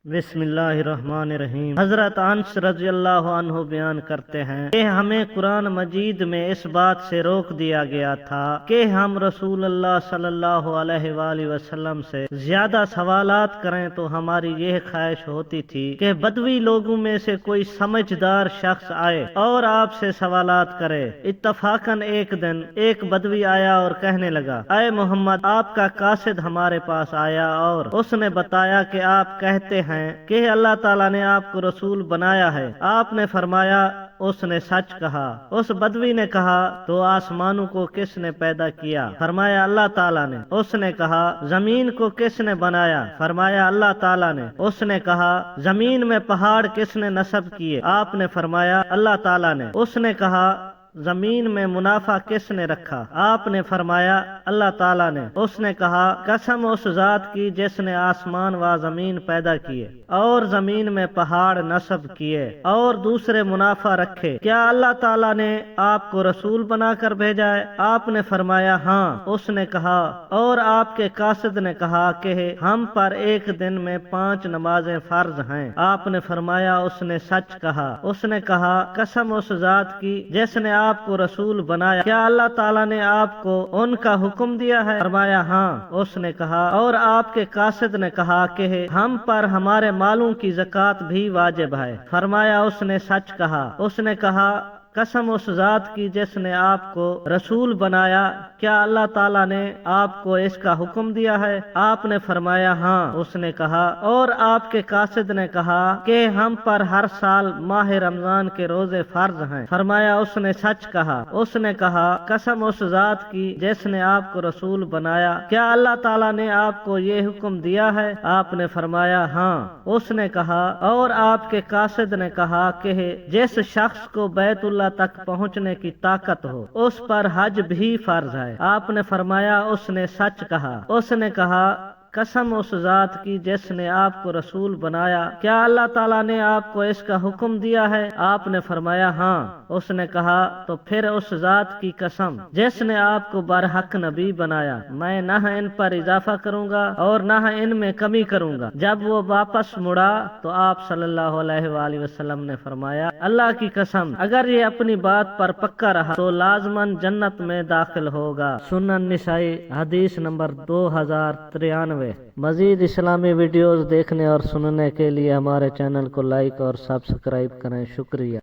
بسم اللہ الرحمن الرحیم۔ حضرت انس رضی اللہ عنہ بیان کرتے ہیں کہ ہمیں قرآن مجید میں اس بات سے روک دیا گیا تھا کہ ہم رسول اللہ صلی اللہ علیہ وآلہ وسلم سے زیادہ سوالات کریں، تو ہماری یہ خواہش ہوتی تھی کہ بدوی لوگوں میں سے کوئی سمجھدار شخص آئے اور آپ سے سوالات کرے۔ اتفاقاً ایک دن ایک بدوی آیا اور کہنے لگا، اے محمد، آپ کا قاصد ہمارے پاس آیا اور اس نے بتایا کہ آپ کہتے ہیں کہ اللہ تعالیٰ نے آپ کو رسول بنایا ہے۔ آپ نے فرمایا اس نے سچ کہا۔ اس بدوی نے کہا، تو آسمانوں کو کس نے پیدا کیا؟ فرمایا اللہ تعالیٰ نے۔ اس نے کہا، زمین کو کس نے بنایا؟ فرمایا اللہ تعالیٰ نے۔ اس نے کہا، زمین میں پہاڑ کس نے نصب کیے؟ آپ نے فرمایا اللہ تعالیٰ نے۔ اس نے کہا، زمین میں منافع کس نے رکھا؟ آپ نے فرمایا اللہ تعالیٰ نے۔ اس نے کہا، قسم اس ذات کی جس نے آسمان و زمین پیدا کیے اور زمین میں پہاڑ نصب کیے اور دوسرے منافع رکھے، کیا اللہ تعالیٰ نے آپ کو رسول بنا کر بھیجا ہے؟ آپ نے فرمایا ہاں۔ اس نے کہا، اور آپ کے قاصد نے کہا کہ ہم پر ایک دن میں 5 نمازیں فرض ہیں۔ آپ نے فرمایا اس نے سچ کہا۔ اس نے کہا، قسم اس ذات کی جس نے آپ کو رسول بنایا، کیا اللہ تعالیٰ نے آپ کو ان کا حکم دیا ہے؟ فرمایا ہاں۔ اس نے کہا، اور آپ کے قاصد نے کہا کہ ہم پر ہمارے مالوں کی زکوٰۃ بھی واجب ہے۔ فرمایا اس نے سچ کہا۔ اس نے کہا، قسم اس ذات کی جس نے آپ کو رسول بنایا، کیا اللہ تعالیٰ نے آپ کو اس کا حکم دیا ہے؟ آپ نے فرمایا ہاں۔ اس نے کہا، اور آپ کے قاصد نے کہا کہ ہم پر ہر سال ماہ رمضان کے روزے فرض ہیں۔ فرمایا اس نے سچ کہا۔ اس نے کہا، قسم اس ذات کی جس نے آپ کو رسول بنایا، کیا اللہ تعالیٰ نے آپ کو یہ حکم دیا ہے؟ آپ نے فرمایا ہاں۔ اس نے کہا، اور آپ کے قاصد نے کہا کہ جس شخص کو بیت اللہ تک پہنچنے کی طاقت ہو، اس پر حج بھی فرض ہے۔ آپ نے فرمایا اس نے سچ کہا۔ اس نے کہا، قسم اس ذات کی جس نے آپ کو رسول بنایا، کیا اللہ تعالیٰ نے آپ کو اس کا حکم دیا ہے؟ آپ نے فرمایا ہاں۔ اس نے کہا، تو پھر اس ذات کی قسم جس نے آپ کو برحق نبی بنایا، میں نہ ان پر اضافہ کروں گا اور نہ ان میں کمی کروں گا۔ جب وہ واپس مڑا تو آپ صلی اللہ علیہ وآلہ وسلم نے فرمایا، اللہ کی قسم، اگر یہ اپنی بات پر پکا رہا تو لازماً جنت میں داخل ہوگا۔ سنن نسائی حدیث نمبر 2093۔ مزید اسلامی ویڈیوز دیکھنے اور سننے کے لیے ہمارے چینل کو لائک اور سبسکرائب کریں۔ شکریہ۔